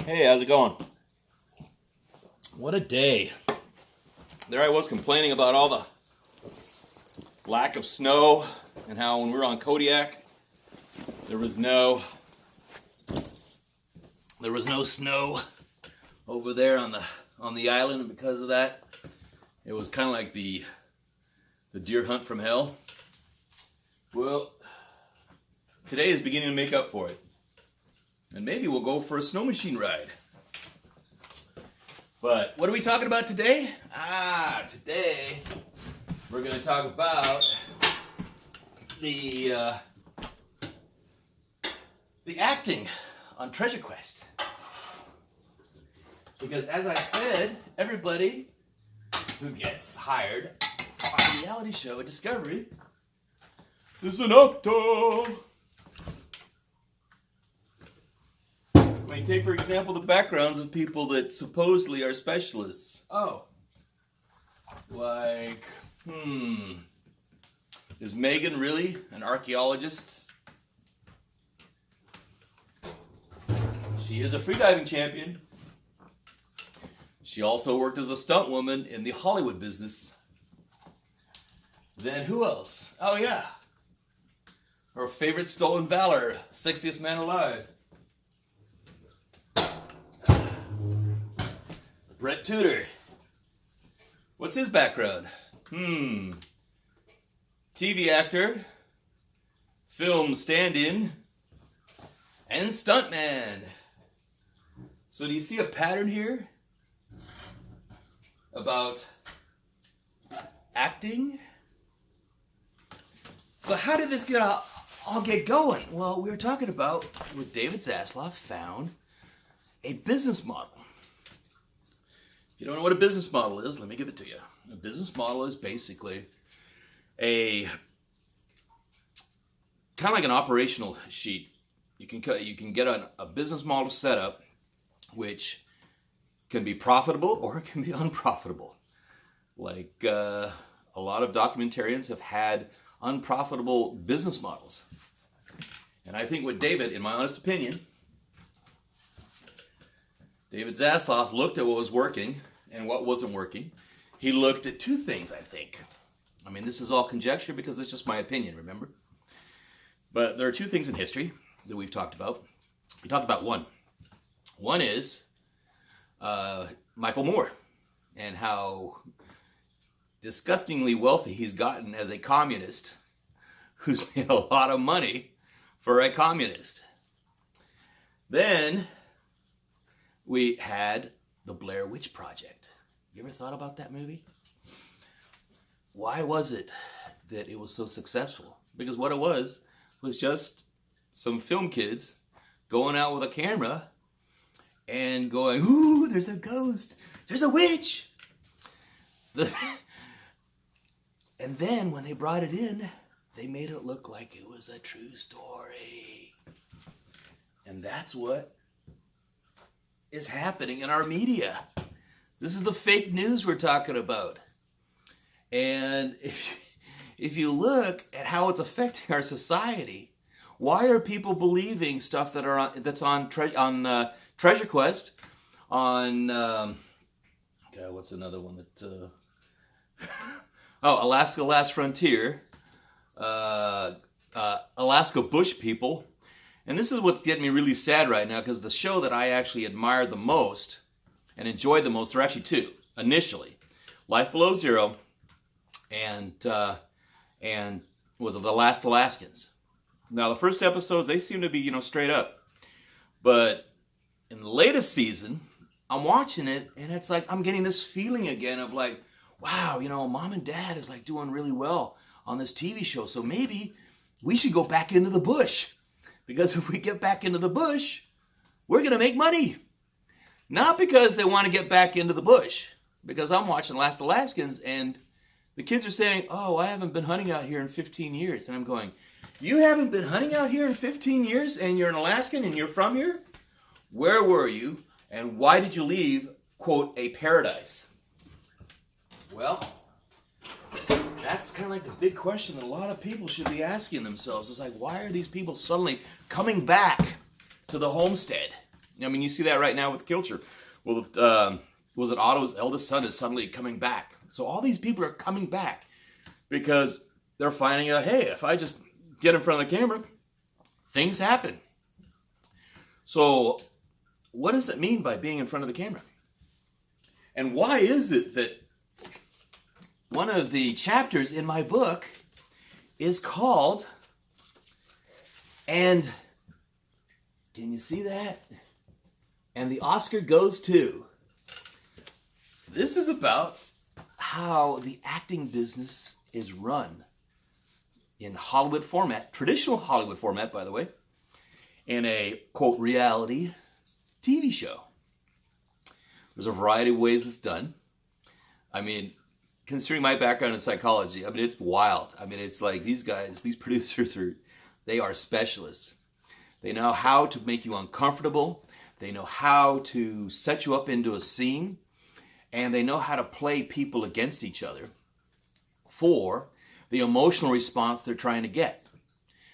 Hey, how's it going? What a day. There I was complaining about all the lack of snow and how when we were on Kodiak, there was no snow over there on the island, and because of that, it was kind of like the deer hunt from hell. Well, today is beginning to make up for it. And maybe we'll go for a snow machine ride. But what are we talking about today? Today we're going to talk about the acting on Treasure Quest. Because as I said, everybody who gets hired on a reality show at Discovery is an actor. When you take, for example, the backgrounds of people that supposedly are specialists. Like, is Megan really an archaeologist? She is a freediving champion. She also worked as a stunt woman in the Hollywood business. Then who else? Oh yeah, her favorite stolen valor, sexiest man alive. Brett Tudor. What's his background? TV actor, film stand-in, and stuntman. So do you see a pattern here about acting? So how did this all get going? Well, we were talking about where David Zaslav found a business model. If you don't know what a business model is, let me give it to you. A business model is basically a kind of like an operational sheet. You can get a business model set up, which can be profitable or it can be unprofitable. Like a lot of documentarians have had unprofitable business models. And I think with David, in my honest opinion, David Zaslav looked at what was working and what wasn't working. He looked at two things, I think. I mean, this is all conjecture because it's just my opinion, remember? But there are two things in history that we've talked about. We talked about one. One is Michael Moore and how disgustingly wealthy he's gotten as a communist who's made a lot of money for a communist. Then we had the Blair Witch Project. You ever thought about that movie? Why was it that it was so successful? Because what it was just some film kids going out with a camera and going, ooh, there's a ghost, there's a witch. And then when they brought it in, they made it look like it was a true story. And that's what is happening in our media. This is the fake news we're talking about. And if you look at how it's affecting our society, why are people believing stuff that's on Treasure Quest, on what's another one that Alaska Last Frontier, Alaska Bush People. And this is what's getting me really sad right now, because the show that I actually admired the most and enjoyed the most, there are actually two, initially. Life Below Zero and was The Last Alaskans. Now, the first episodes, they seem to be, straight up. But in the latest season, I'm watching it, and it's like I'm getting this feeling again of like, wow, mom and dad is like doing really well on this TV show, so maybe we should go back into the bush. Because if we get back into the bush, we're going to make money. Not because they want to get back into the bush. Because I'm watching Last Alaskans and the kids are saying, oh, I haven't been hunting out here in 15 years. And I'm going, you haven't been hunting out here in 15 years and you're an Alaskan and you're from here? Where were you and why did you leave, quote, a paradise? Well, that's kind of like the big question that a lot of people should be asking themselves. It's like, why are these people suddenly coming back to the homestead? I mean, you see that right now with culture. Well, was it Otto's eldest son is suddenly coming back. So all these people are coming back because they're finding out, hey, if I just get in front of the camera, things happen. So what does it mean by being in front of the camera? And why is it that one of the chapters in my book is called, and can you see that? And the Oscar goes to. This is about how the acting business is run in Hollywood format, traditional Hollywood format, by the way, in a, quote, reality TV show. There's a variety of ways it's done. I mean, considering my background in psychology, I mean, it's wild. I mean, it's like these guys, these producers they are specialists. They know how to make you uncomfortable. They know how to set you up into a scene. And they know how to play people against each other for the emotional response they're trying to get.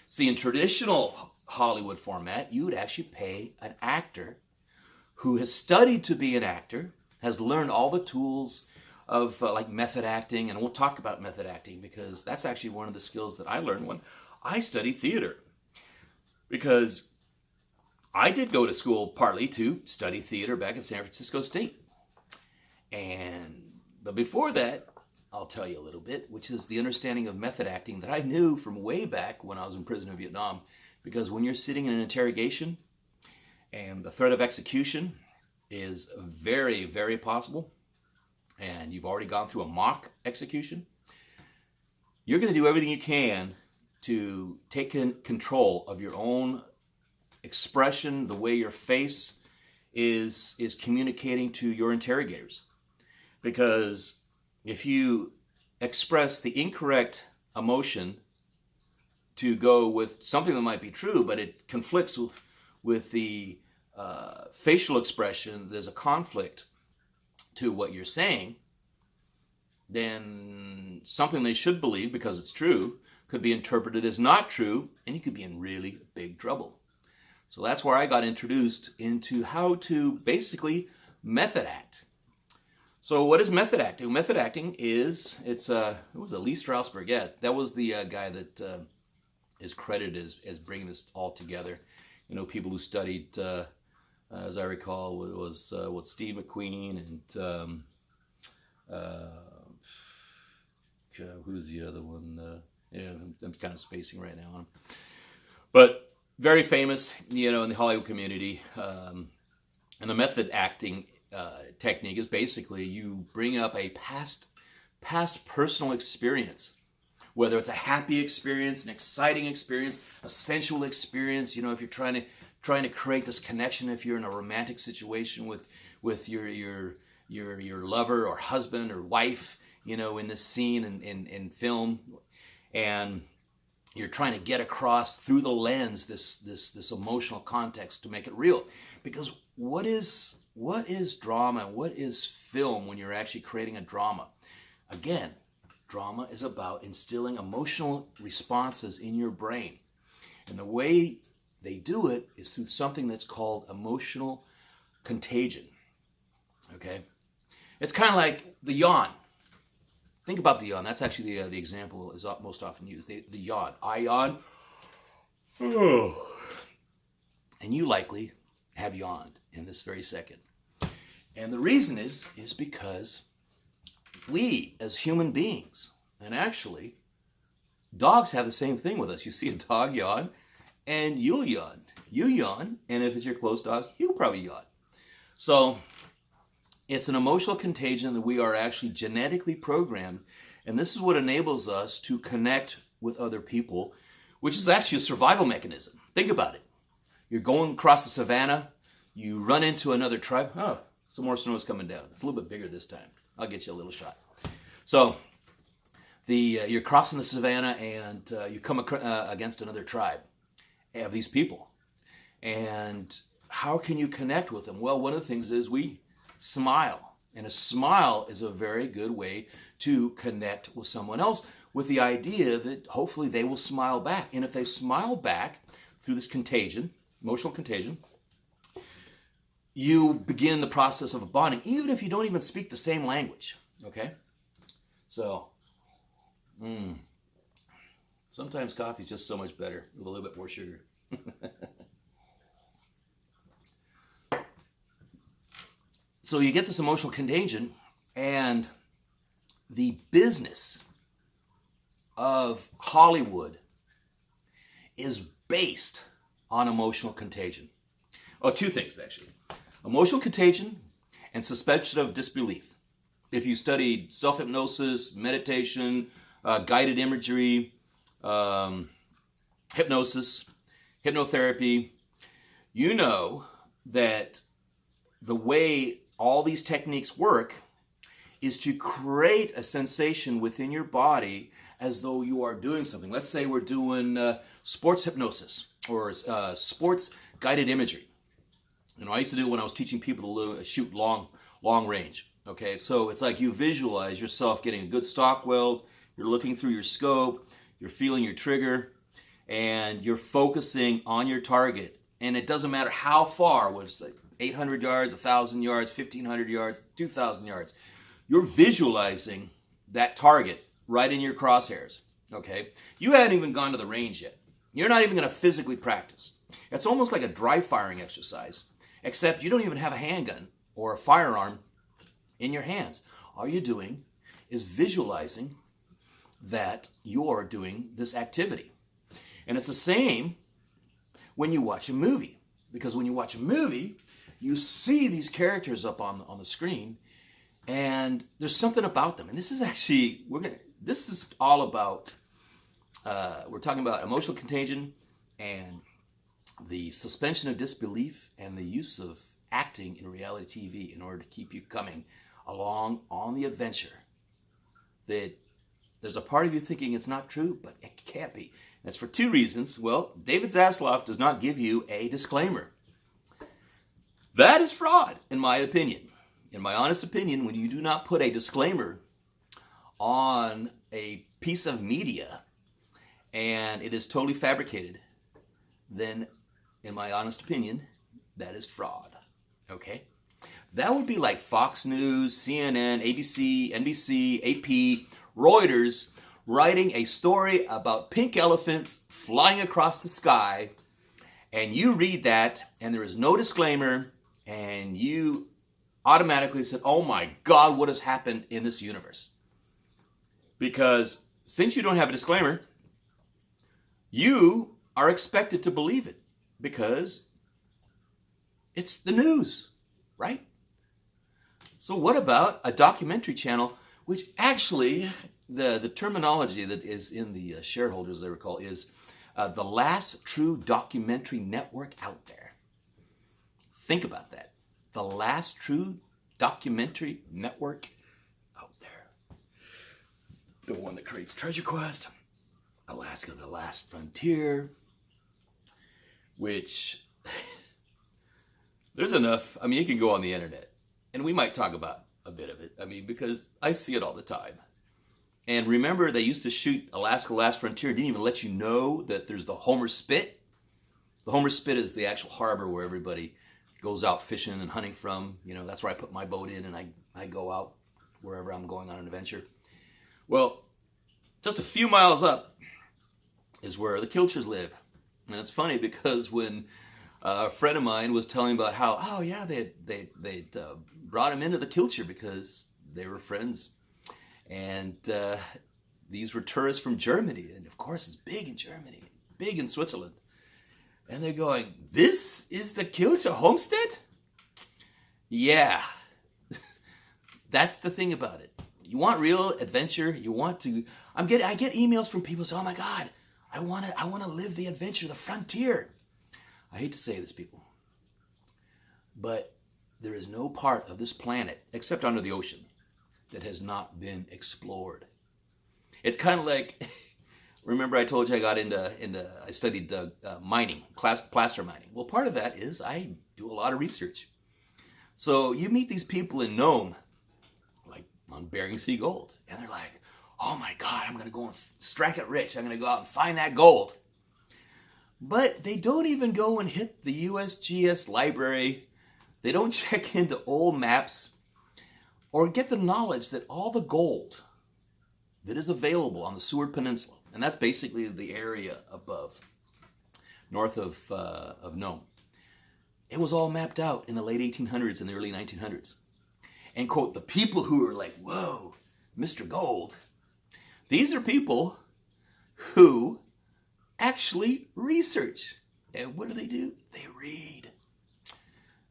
See, in traditional Hollywood format, you would actually pay an actor who has studied to be an actor, has learned all the tools of like method acting, and we'll talk about method acting because that's actually one of the skills that I learned when I studied theater. Because I did go to school partly to study theater back at San Francisco State. But before that, I'll tell you a little bit, which is the understanding of method acting that I knew from way back when I was in prison in Vietnam. Because when you're sitting in an interrogation and the threat of execution is very, very possible, and you've already gone through a mock execution, you're going to do everything you can to take control of your own expression, the way your face is communicating to your interrogators. Because if you express the incorrect emotion to go with something that might be true, but it conflicts with the facial expression, there's a conflict to what you're saying, then something they should believe because it's true could be interpreted as not true, and you could be in really big trouble. So that's where I got introduced into how to basically method act. So what is method acting? Method acting is, it was Lee Strasberg, yeah, that was the guy that is credited as bringing this all together. You know, people who studied, as I recall, it was Steve McQueen and who's the other one? Yeah, I'm kind of spacing right now on him. But very famous, you know, in the Hollywood community. And the method acting technique is basically you bring up a past personal experience, whether it's a happy experience, an exciting experience, a sensual experience. You know, if you're trying to create this connection, if you're in a romantic situation with your lover or husband or wife, you know, in this scene in film, and you're trying to get across through the lens this emotional context to make it real. Because what is drama? What is film when you're actually creating a drama? Again, drama is about instilling emotional responses in your brain. And the way they do it is through something that's called emotional contagion. Okay? It's kind of like the yawn. Think about the yawn. That's actually the example is most often used. The yawn. I yawn. Oh. And you likely have yawned in this very second. And the reason is because we, as human beings, and actually, dogs have the same thing with us. You see a dog yawn, and you'll yawn. You yawn, and if it's your close dog, he'll probably yawn. So, it's an emotional contagion that we are actually genetically programmed, and this is what enables us to connect with other people, which is actually a survival mechanism. Think about it. You're going across the savannah, you run into another tribe. Oh, some more snow is coming down. It's a little bit bigger this time. I'll get you a little shot. So, you're crossing the savannah and you come against another tribe of these people. And how can you connect with them? Well, one of the things is we smile. And a smile is a very good way to connect with someone else with the idea that hopefully they will smile back. And if they smile back through this contagion, emotional contagion, you begin the process of bonding, even if you don't even speak the same language. Okay? So, sometimes coffee is just so much better with a little bit more sugar. So you get this emotional contagion, and the business of Hollywood is based on emotional contagion. Oh, two things, actually. Emotional contagion and suspension of disbelief. If you studied self-hypnosis, meditation, guided imagery, hypnosis, hypnotherapy, you know that the way all these techniques work is to create a sensation within your body as though you are doing something. Let's say we're doing sports hypnosis or sports guided imagery. I used to do it when I was teaching people to shoot long range. Okay, so it's like you visualize yourself getting a good stock weld, you're looking through your scope, you're feeling your trigger, and you're focusing on your target. And it doesn't matter how far, whether it's like 800 yards, 1,000 yards, 1,500 yards, 2,000 yards. You're visualizing that target right in your crosshairs, okay? You haven't even gone to the range yet. You're not even going to physically practice. It's almost like a dry firing exercise, except you don't even have a handgun or a firearm in your hands. All you're doing is visualizing that you're doing this activity. And it's the same when you watch a movie. Because when you watch a movie, you see these characters up on the screen, and there's something about them. And this is actually, this is all about, we're talking about emotional contagion and the suspension of disbelief and the use of acting in reality TV in order to keep you coming along on the adventure. That there's a part of you thinking it's not true, but it can't be. That's for two reasons. Well, David Zasloff does not give you a disclaimer. That is fraud, in my opinion. In my honest opinion, when you do not put a disclaimer on a piece of media and it is totally fabricated, then, in my honest opinion, that is fraud. Okay? That would be like Fox News, CNN, ABC, NBC, AP, Reuters writing a story about pink elephants flying across the sky, and you read that and there is no disclaimer, and you automatically said, oh my God, what has happened in this universe? Because since you don't have a disclaimer, you are expected to believe it because it's the news, right? So what about a documentary channel, which actually, the terminology that is in the shareholders, they recall, is the last true documentary network out there. Think about that. The last true documentary network out there. The one that creates Treasure Quest, Alaska, The Last Frontier, which there's enough. I mean, you can go on the internet, and we might talk about a bit of it. I mean, because I see it all the time. And remember, they used to shoot Alaska, Last Frontier, didn't even let you know that there's the Homer Spit. The Homer Spit is the actual harbor where everybody goes out fishing and hunting from. That's where I put my boat in, and I go out wherever I'm going on an adventure. Well, just a few miles up is where the Kilchers live. And it's funny because when a friend of mine was telling about how, oh yeah, they brought him into the Kilcher because they were friends. And these were tourists from Germany. And of course, it's big in Germany, big in Switzerland. And they're going, this is the Kilcher homestead? Yeah. That's the thing about it. You want real adventure. You want to. I get emails from people saying, oh my God, I want to live the adventure, the frontier. I hate to say this, people, but there is no part of this planet, except under the ocean, that has not been explored. It's kind of like, remember I told you I got I studied mining, placer mining. Well, part of that is I do a lot of research. So you meet these people in Nome, like on Bering Sea Gold, and they're like, oh my God, I'm going to go and strike it rich. I'm going to go out and find that gold. But they don't even go and hit the USGS library. They don't check into old maps or get the knowledge that all the gold that is available on the Seward Peninsula, and that's basically the area above, north of Nome, it was all mapped out in the late 1800s and the early 1900s. And quote, the people who are like, whoa, Mr. Gold, these are people who actually research. And what do? They read.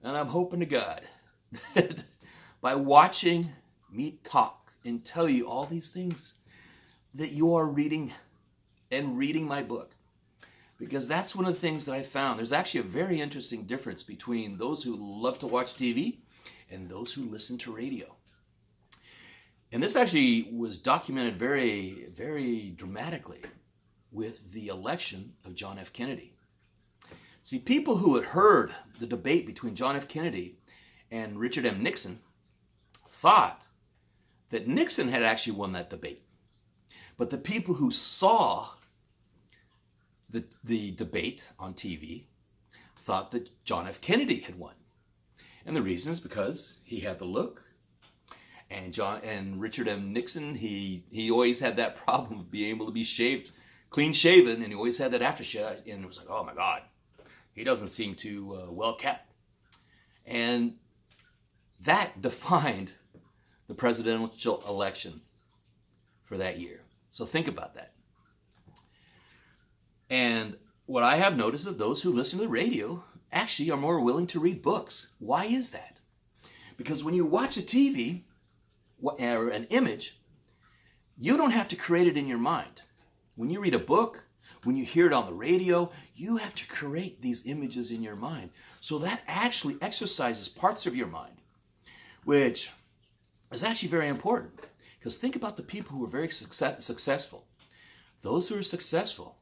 And I'm hoping to God that by watching me talk and tell you all these things, that you are reading and reading my book. Because that's one of the things that I found. There's actually a very interesting difference between those who love to watch TV and those who listen to radio. And this actually was documented very, very dramatically with the election of John F. Kennedy. See, people who had heard the debate between John F. Kennedy and Richard M. Nixon thought that Nixon had actually won that debate. But the people who saw the debate on TV thought that John F. Kennedy had won. And the reason is because he had the look. And Richard M. Nixon, he always had that problem of being able to be shaved, clean shaven, and he always had that aftershave. And it was like, oh my God, he doesn't seem too well kept. And that defined the presidential election for that year. So think about that. And what I have noticed is those who listen to the radio actually are more willing to read books. Why is that? Because when you watch a TV or an image, you don't have to create it in your mind. When you read a book, when you hear it on the radio, you have to create these images in your mind. So that actually exercises parts of your mind, which is actually very important. Because think about the people who are very successful. Those who are successful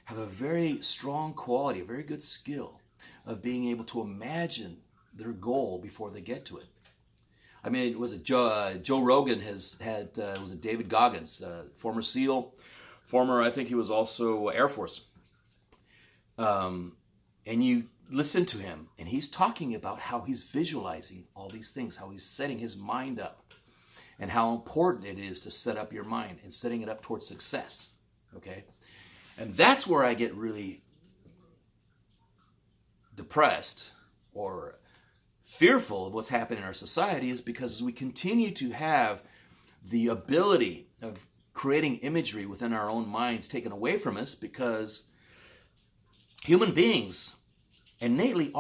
have a very strong quality, a very good skill of being able to imagine their goal before they get to it. I mean, was it Joe Rogan was it David Goggins, former SEAL, I think he was also Air Force. And you listen to him, and he's talking about how he's visualizing all these things, how he's setting his mind up, and how important it is to set up your mind and setting it up towards success, okay? And that's where I get really depressed or fearful of what's happening in our society, is because we continue to have the ability of creating imagery within our own minds taken away from us, because human beings innately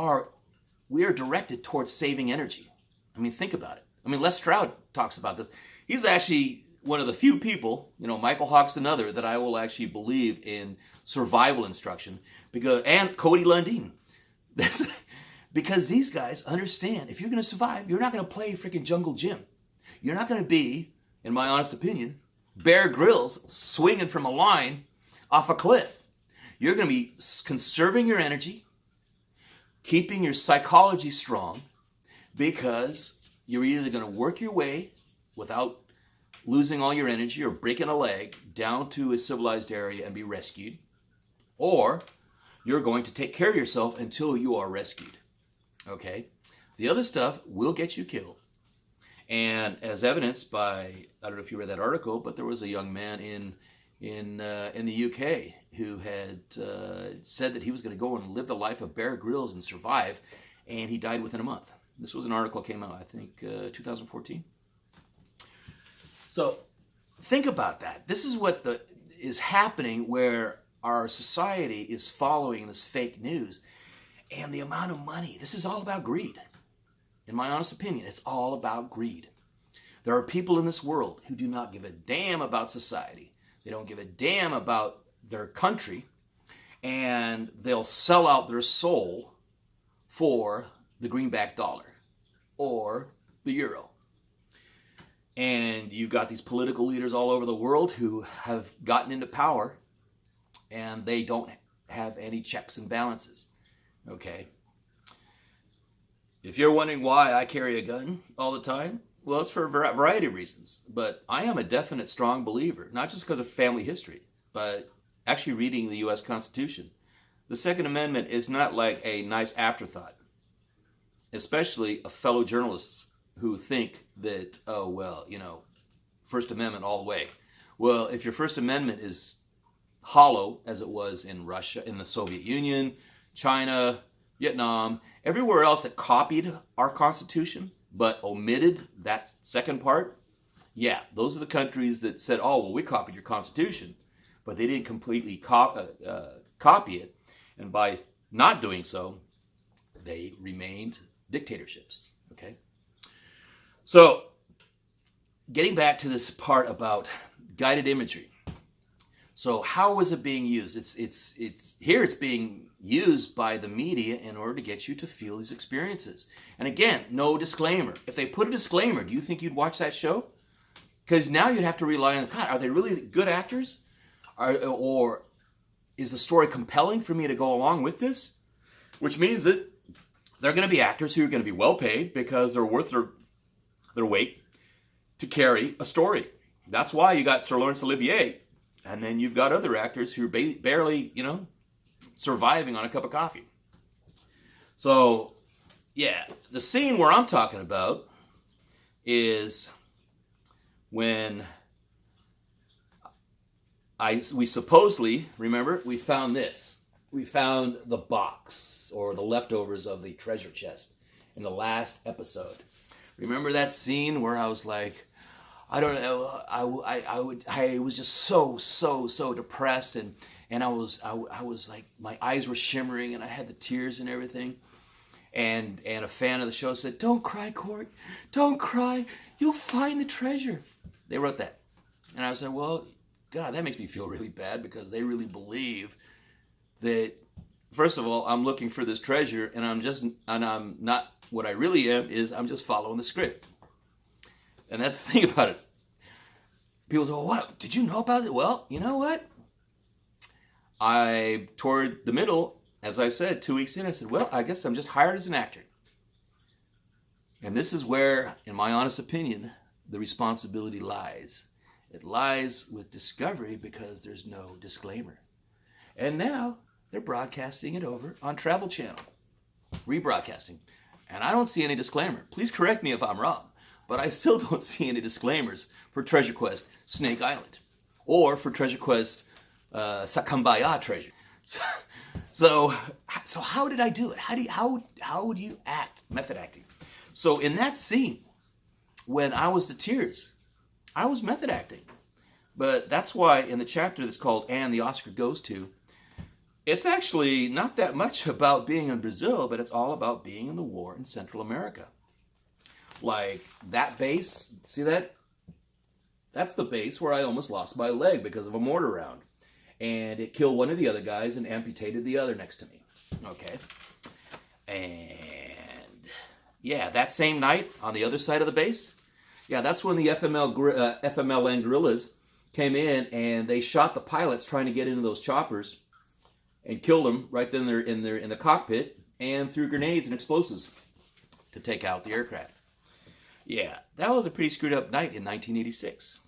we are directed towards saving energy. I mean, think about it. I mean, Les Stroud talks about this. He's actually one of the few people, Michael Hawk's another, that I will actually believe in survival instruction, and Cody Lundin. Because these guys understand, if you're going to survive, you're not going to play freaking Jungle Gym. You're not going to be, in my honest opinion, Bear Grylls swinging from a line off a cliff. You're going to be conserving your energy, keeping your psychology strong, because you're either going to work your way without losing all your energy or breaking a leg down to a civilized area and be rescued, or you're going to take care of yourself until you are rescued. Okay? The other stuff will get you killed. And as evidenced by, I don't know if you read that article, but there was a young man in the UK who had said that he was going to go and live the life of Bear Grylls and survive, and he died within a month. This was an article that came out, I think, 2014. So think about that. This is what is happening, where our society is following this fake news and the amount of money. This is all about greed. In my honest opinion, it's all about greed. There are people in this world who do not give a damn about society. They don't give a damn about their country, and they'll sell out their soul for the greenback dollar or the euro. And you've got these political leaders all over the world who have gotten into power, and they don't have any checks and balances. Okay? If you're wondering why I carry a gun all the time, well, it's for a variety of reasons. But I am a definite strong believer, not just because of family history, but actually reading the U.S. Constitution. The Second Amendment is not like a nice afterthought. especially fellow journalists who think that, oh, well, First Amendment all the way. Well, if your First Amendment is hollow, as it was in Russia, in the Soviet Union, China, Vietnam, everywhere else that copied our Constitution but omitted that second part, yeah, those are the countries that said, oh, well, we copied your Constitution, but they didn't completely copy it. And by not doing so, they remained dictatorships, okay? So, getting back to this part about guided imagery. So how was it being used? It's being used by the media in order to get you to feel these experiences. And again, no disclaimer. If they put a disclaimer, do you think you'd watch that show? Because now you'd have to rely on, God, are they really good actors? Or is the story compelling for me to go along with this? Which means that they're going to be actors who are going to be well paid because they're worth their weight to carry a story. That's why you got Sir Laurence Olivier, and then you've got other actors who are barely, surviving on a cup of coffee. So, yeah, the scene where I'm talking about is when we supposedly, remember, we found this. We found the box or the leftovers of the treasure chest in the last episode. Remember that scene where I was like, I don't know, I was just so depressed, and I was like, my eyes were shimmering and I had the tears and everything. And a fan of the show said, "Don't cry, Cork. Don't cry. You'll find the treasure." They wrote that. And I said, well, God, that makes me feel really bad because they really believe that, first of all, I'm looking for this treasure, and I'm not, what I really am is I'm just following the script. And that's the thing about it. People say, well, what? Did you know about it? Well, you know what? Toward the middle, as I said, 2 weeks in, I said, well, I guess I'm just hired as an actor. And this is where, in my honest opinion, the responsibility lies. It lies with Discovery because there's no disclaimer. And now they're broadcasting it over on Travel Channel, rebroadcasting. And I don't see any disclaimer. Please correct me if I'm wrong, but I still don't see any disclaimers for Treasure Quest Snake Island or for Treasure Quest Sakambaya Treasure. So how did I do it? How do you act, method acting? So in that scene, when I was to tears, I was method acting. But that's why in the chapter that's called "And the Oscar Goes To," it's actually not that much about being in Brazil, but it's all about being in the war in Central America. Like that base, see that? That's the base where I almost lost my leg because of a mortar round. And it killed one of the other guys and amputated the other next to me. Okay. And yeah, that same night on the other side of the base, yeah, that's when the FMLN guerrillas came in and they shot the pilots trying to get into those choppers and killed them right then in the cockpit and threw grenades and explosives to take out the aircraft. Yeah, that was a pretty screwed up night in 1986.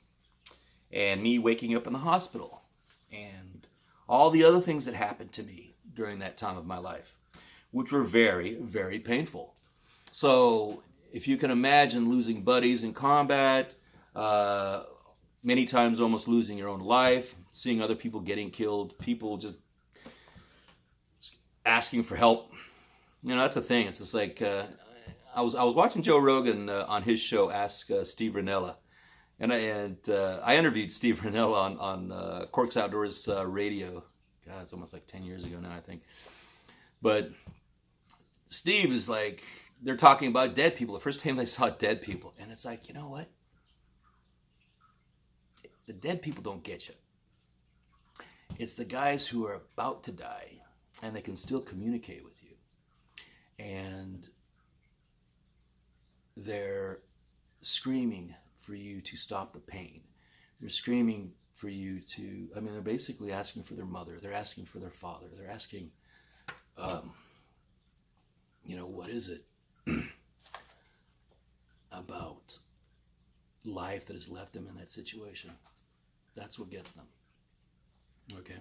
And me waking up in the hospital and all the other things that happened to me during that time of my life, which were very, very painful. So if you can imagine losing buddies in combat, many times almost losing your own life, seeing other people getting killed, people just asking for help. That's a thing. It's just like, I was watching Joe Rogan on his show, Ask Steve Rinella. And I interviewed Steve Rinella on Cork's Outdoors radio. God, it's almost like 10 years ago now, I think. But Steve is like, they're talking about dead people. The first time they saw dead people. And it's like, you know what? The dead people don't get you. It's the guys who are about to die and they can still communicate with you. And they're screaming for you to stop the pain. They're screaming for you to, they're basically asking for their mother. They're asking for their father. They're asking, what is it about life that has left them in that situation? That's what gets them. Okay.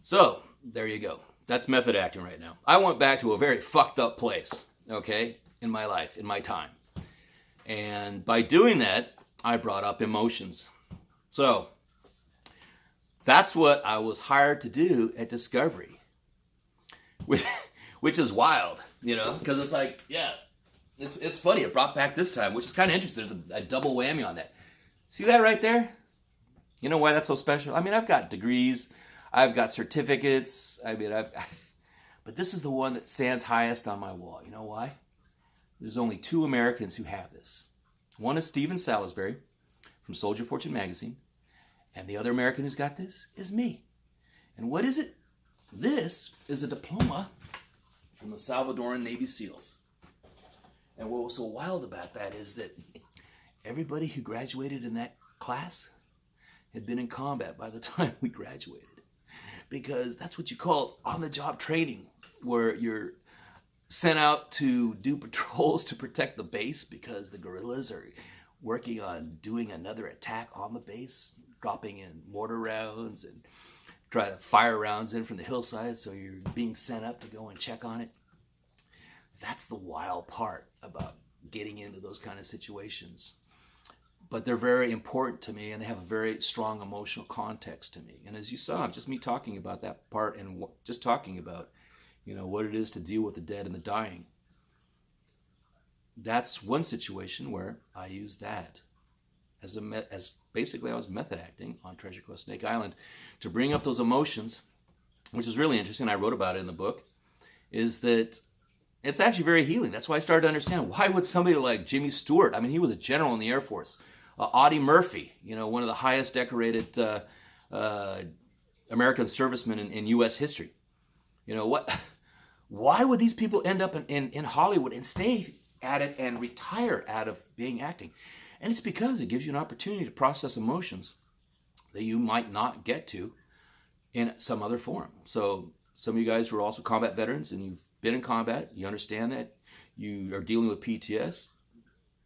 So, there you go. That's method acting right now. I went back to a very fucked up place, okay, in my life, in my time. And by doing that, I brought up emotions. So that's what I was hired to do at Discovery, which is wild, you know, because it's like, yeah, it's funny. It brought back this time, which is kind of interesting. There's a double whammy on that. See that right there? You know why that's so special? I mean, I've got degrees, I've got certificates. I mean, but this is the one that stands highest on my wall. You know why? There's only 2 Americans who have this. One is Stephen Salisbury from Soldier Fortune magazine, and the other American who's got this is me. And what is it? This is a diploma from the Salvadoran Navy SEALs. And what was so wild about that is that everybody who graduated in that class had been in combat by the time we graduated. Because that's what you call on-the-job training, where you're sent out to do patrols to protect the base because the guerrillas are working on doing another attack on the base, dropping in mortar rounds and try to fire rounds in from the hillside, so you're being sent up to go and check on it. That's the wild part about getting into those kind of situations. But they're very important to me, and they have a very strong emotional context to me. And as you saw, just me talking about that part and just talking about, you know, what it is to deal with the dead and the dying. That's one situation where I used that as basically I was method acting on Treasure Coast Snake Island to bring up those emotions, which is really interesting. I wrote about it in the book, is that it's actually very healing. That's why I started to understand, why would somebody like Jimmy Stewart, I mean, he was a general in the Air Force, Audie Murphy, you know, one of the highest decorated American servicemen in U.S. history. You know, why would these people end up in Hollywood and stay at it and retire out of being acting? And it's because it gives you an opportunity to process emotions that you might not get to in some other form. So some of you guys who are also combat veterans and you've been in combat, you understand that, you are dealing with PTS,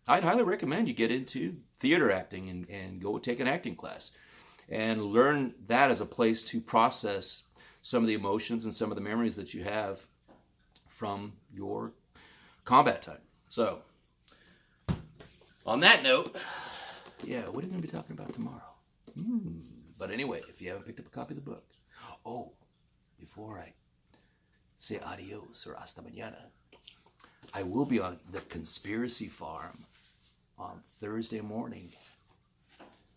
I'd highly recommend you get into theater acting and go take an acting class and learn that as a place to process some of the emotions and some of the memories that you have from your combat time. So, on that note, yeah, what are we going to be talking about tomorrow? But anyway, if you haven't picked up a copy of the book, before I say adios or hasta mañana, I will be on the Conspiracy Farm on Thursday morning.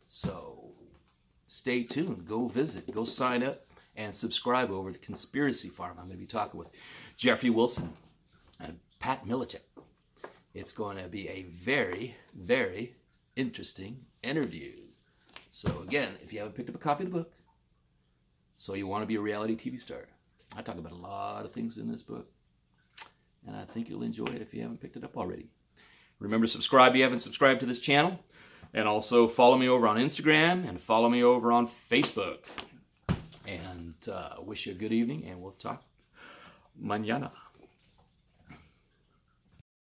So stay tuned. Go visit. Go sign up and subscribe over the Conspiracy Farm. I'm going to be talking with Jeffrey Wilson and Pat Milicic. It's going to be a very, very interesting interview. So again, if you haven't picked up a copy of the book, so you want to be a reality TV star, I talk about a lot of things in this book, and I think you'll enjoy it if you haven't picked it up already. Remember to subscribe if you haven't subscribed to this channel, and also follow me over on Instagram and follow me over on Facebook. And wish you a good evening, and we'll talk mañana.